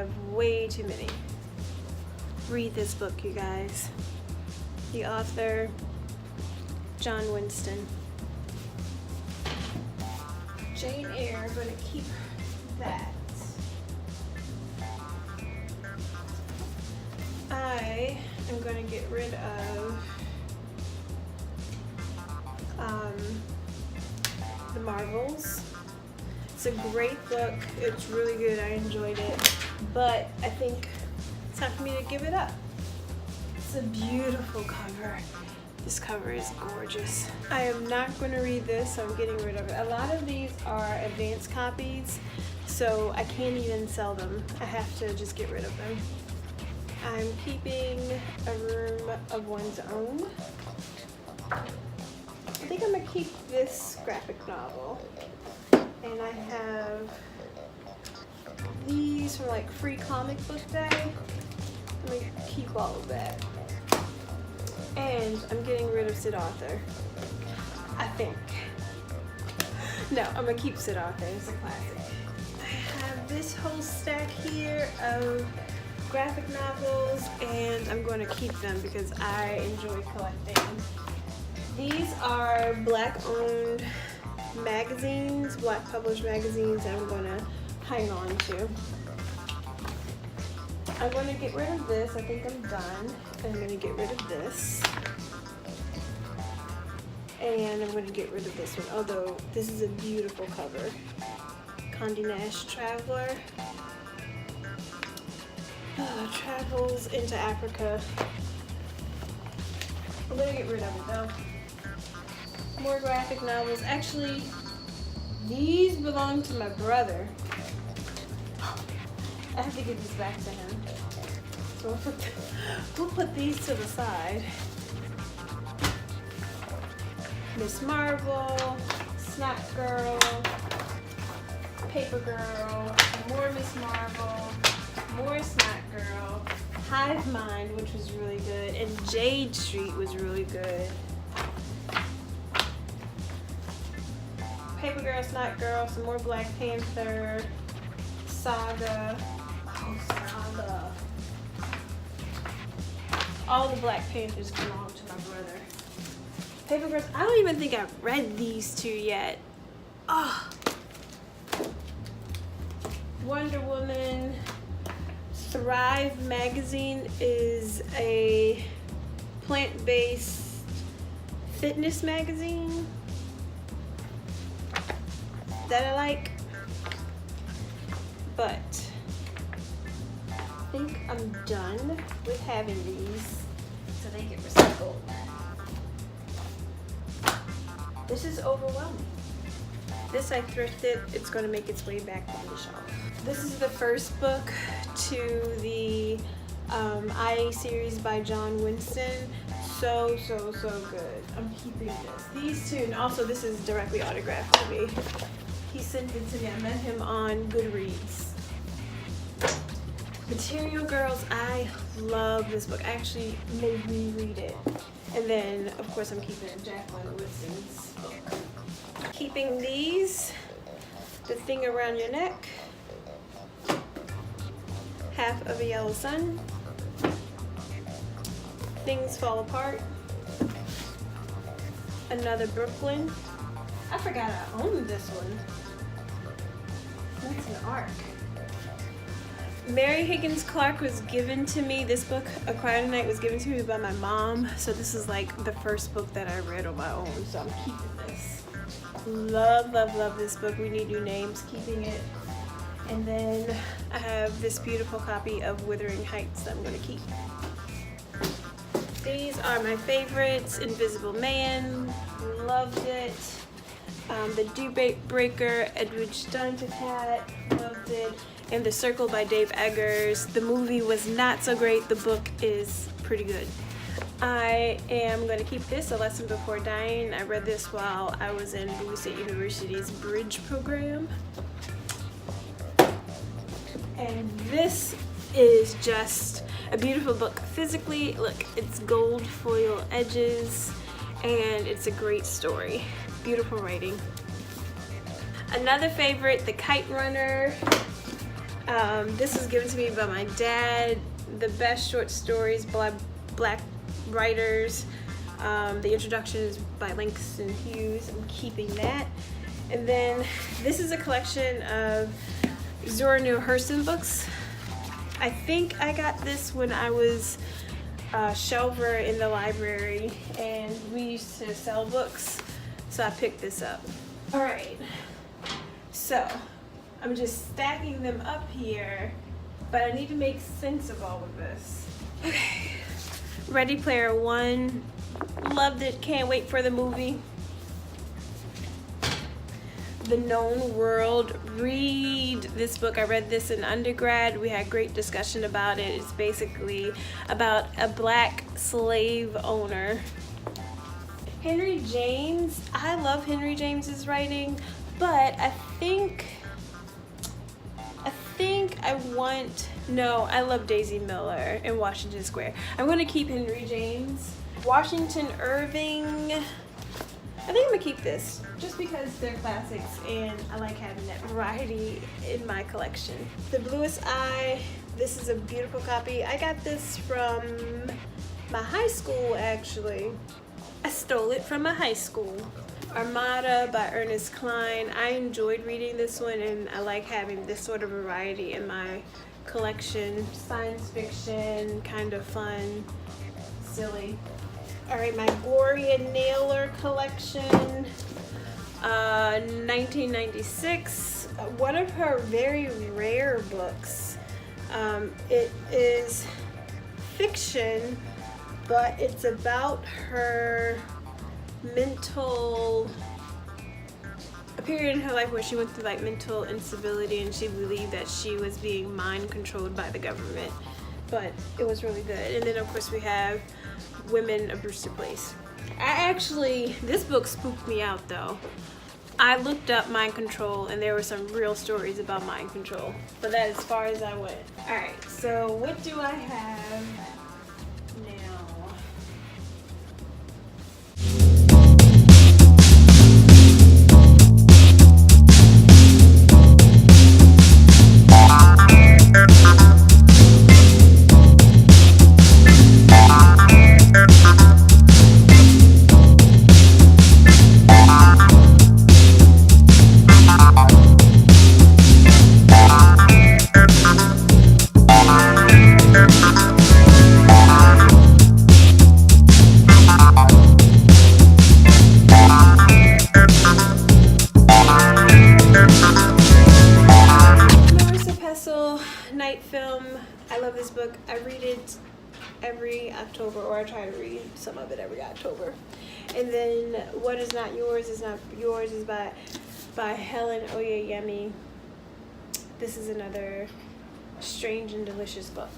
have way too many. Read this book, you guys. The author, John Winston. Jane Eyre, I'm going to keep that. I am going to get rid of The Marvels. It's a great book. It's really good. I enjoyed it. But I think it's time for me to give it up. It's a beautiful cover. This cover is gorgeous. I am not going to read this, so I'm getting rid of it. A lot of these are advanced copies, so I can't even sell them. I have to just get rid of them. I'm keeping A Room of One's Own. I think I'm going to keep this graphic novel. And I have these from like Free Comic Book Day. I'm going to keep all of that. And I'm getting rid of Sid Arthur, I think. No, I'm going to keep Sid Arthur. It's a classic. I have this whole stack here of graphic novels, and I'm going to keep them because I enjoy collecting. These are Black-owned magazines, Black published magazines that I'm going to hang on to. I'm going to get rid of this. I think I'm done. And I'm going to get rid of this. And I'm going to get rid of this one, although this is a beautiful cover. Condé Nast Traveler. Travels into Africa. I'm going to get rid of it though. More graphic novels. Actually, these belong to my brother. I have to give this back to him. So we'll put these to the side. Miss Marvel, Snack Girl, Paper Girl, more Miss Marvel, more Snack Girl, Hive Mind, which was really good, and Jade Street was really good. Paper Girl, Snack Girl, some more Black Panther, Saga. Oh, Saga. All the Black Panthers belong to my brother. Paper Girls, I don't even think I've read these two yet. Oh. Wonder Woman. Thrive magazine is a plant-based fitness magazine that I like, but I think I'm done with having these, so they get recycled. This is overwhelming. This I thrifted. It's going to make its way back on the shelf. This is the first book to the IA series by John Winston. So good. I'm keeping this. These two, and also this is directly autographed to me. He sent it to me. I met him on Goodreads. Material Girls, I love this book. Actually made me read it. And then, of course, I'm keeping Jacqueline Wilson's book. Keeping these, The Thing Around Your Neck, Half of a Yellow Sun, Things Fall Apart, Another Brooklyn. I forgot I owned this one. That's an arc. Mary Higgins Clark was given to me. This book, A Quiet Night, was given to me by my mom. So this is like the first book that I read on my own. So I'm keeping this. Love this book. We Need New Names. Keeping it. And then I have this beautiful copy of Wuthering Heights that I'm going to keep. These are my favorites. Invisible Man. Loved it. The Dew Breaker, Edwidge Dunticat. Loved it. And The Circle by Dave Eggers. The movie was not so great. The book is pretty good. I am going to keep this, A Lesson Before Dying. I read this while I was in Bowie State University's Bridge program. And this is just a beautiful book physically. Look, it's gold foil edges, and it's a great story. Beautiful writing. Another favorite, The Kite Runner. This was given to me by my dad. The best short stories by Black writers. The introduction is by Langston Hughes. I'm keeping that. And then this is a collection of Zora Neale Hurston books. I think I got this when I was a shelver in the library and we used to sell books, so I picked this up. All right, so I'm just stacking them up here, but I need to make sense of all of this. Okay, Ready Player One, loved it, can't wait for the movie. The Known World, read this book. I read this in undergrad. We had great discussion about it. It's basically about a black slave owner. Henry James, I love Henry James's writing, but I love Daisy Miller in Washington Square. I'm gonna keep Henry James. Washington Irving, I think I'm gonna keep this just because they're classics and I like having that variety in my collection. The Bluest Eye, this is a beautiful copy. I got this from my high school actually. I stole it from my high school. Armada by Ernest Cline. I enjoyed reading this one and I like having this sort of variety in my collection. Science fiction, kind of fun, silly. All right, my Gloria Naylor collection, 1996, one of her very rare books. It is fiction, but it's about her a period in her life where she went through like mental instability and she believed that she was being mind controlled by the government, but it was really good. And then of course we have Women of Brewster Place. This book spooked me out though. I looked up mind control and there were some real stories about mind control, but that's as far as I went. All right, so what do I have now? I love this book. I read it every October, or I try to read some of it every October. And then What Is Not Yours Is Not Yours is by Helen Oyeyemi. This is another strange and delicious book.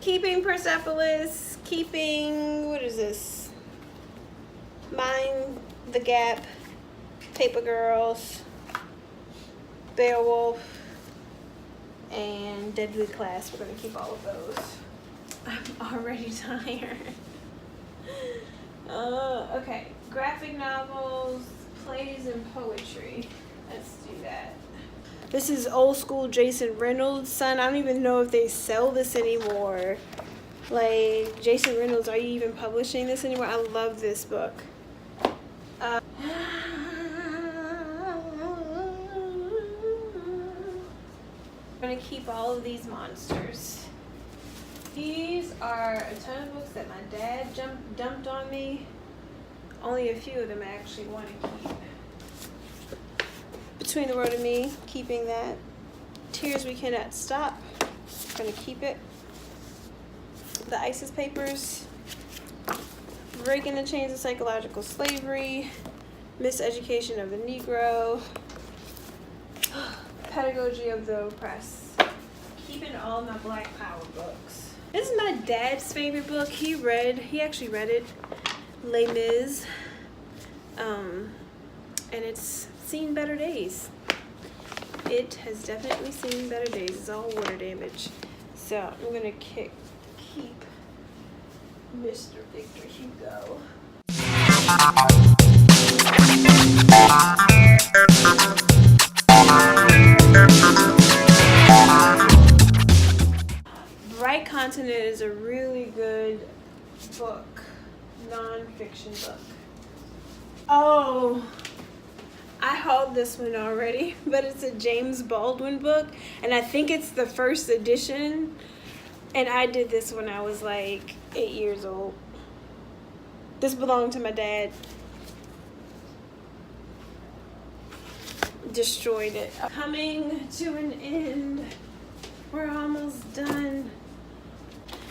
Keeping Persepolis, keeping, what is this? Mind the Gap, Paper Girls, Beowulf, and Deadly Class. We're going to keep all of those. I'm already tired. Okay, graphic novels, plays, and poetry. Let's do that. This is old school Jason Reynolds' son. I don't even know if they sell this anymore. Like, Jason Reynolds, are you even publishing this anymore? I love this book. I'm gonna keep all of these monsters. These are a ton of books that my dad dumped on me. Only a few of them I actually want to keep. Between the World and Me, keeping that. Tears We Cannot Stop, gonna keep it. The ISIS Papers, Breaking the Chains of Psychological Slavery, Miseducation of the Negro, Pedagogy of the Oppressed. Keeping all my Black Power books. This is my dad's favorite book. He actually read it, Les Mis, and it's seen better days. it has definitely seen better days. It's all water damage. So I'm gonna keep Mr. Victor Hugo. Bright Continent is a really good book, non-fiction book. Oh, I hauled this one already, but it's a James Baldwin book, and I think it's the first edition, and I did this when I was like 8 years old. This belonged to my dad. Destroyed it. Coming to an end. We're almost done.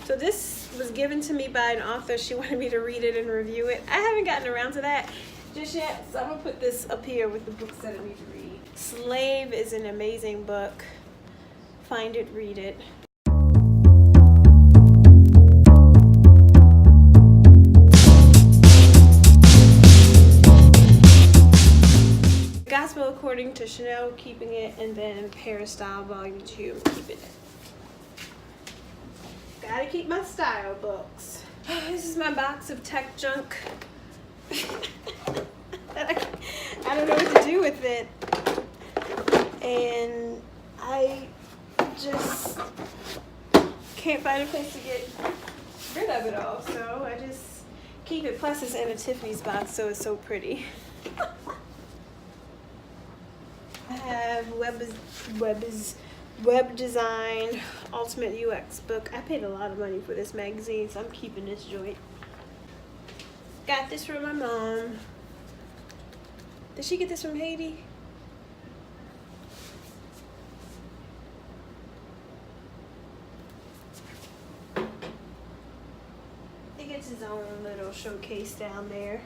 So this was given to me by an author. She wanted me to read it and review it. I haven't gotten around to that just yet, so I'm gonna put this up here with the books that I need to read. Slave is an amazing book. Find it, read it. Gospel According to Chanel, keeping it, and then Paris Style Volume 2, keeping it. Gotta keep my style books. This is my box of tech junk. I don't know what to do with it. And I just can't find a place to get rid of it all. So I just keep it. Plus it's in a Tiffany's box, so it's so pretty. I have Web Design Ultimate UX book. I paid a lot of money for this magazine, so I'm keeping this joint. Got this from my mom. Did she get this from Haiti? He gets his own little showcase down there.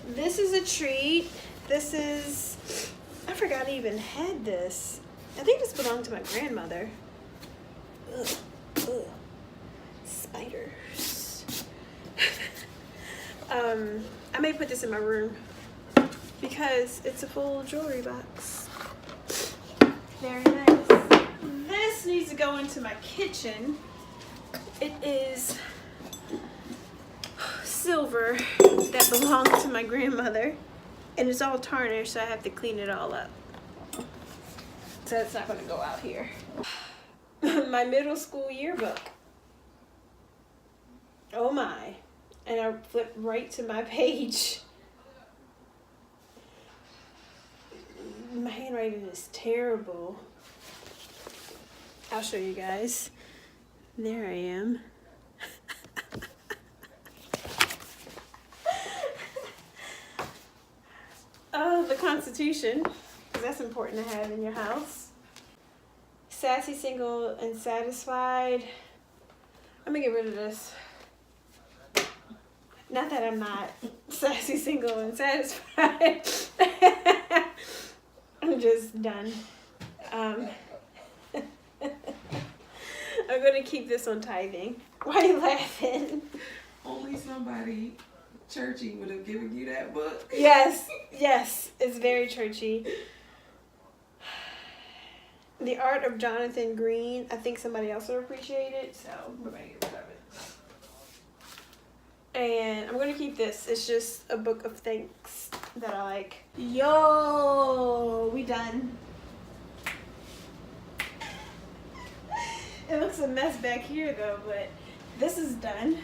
This is a treat. This is, I forgot I even had this. I think this belonged to my grandmother. Ugh, ugh. Spiders. I may put this in my room because it's a full jewelry box. Very nice. This needs to go into my kitchen. It is silver that belonged to my grandmother, and it's all tarnished, so I have to clean it all up. So it's not going to go out here. My middle school yearbook. Oh my. And I flipped right to my page. My handwriting is terrible. I'll show you guys. There I am. Oh, the Constitution. That's important to have in your house. Sassy, Single, and Satisfied. I'm gonna get rid of this. Not that I'm not sassy, single, and satisfied. I'm just done. I'm gonna keep this on tithing. Why are you laughing? Only somebody churchy would have given you that book. Yes, yes, it's very churchy. The Art of Jonathan Green. I think somebody else will appreciate it, so we're gonna get rid of it. And I'm gonna keep this. It's just a book of thanks that I like. Yo, we done. It looks a mess back here though, but this is done.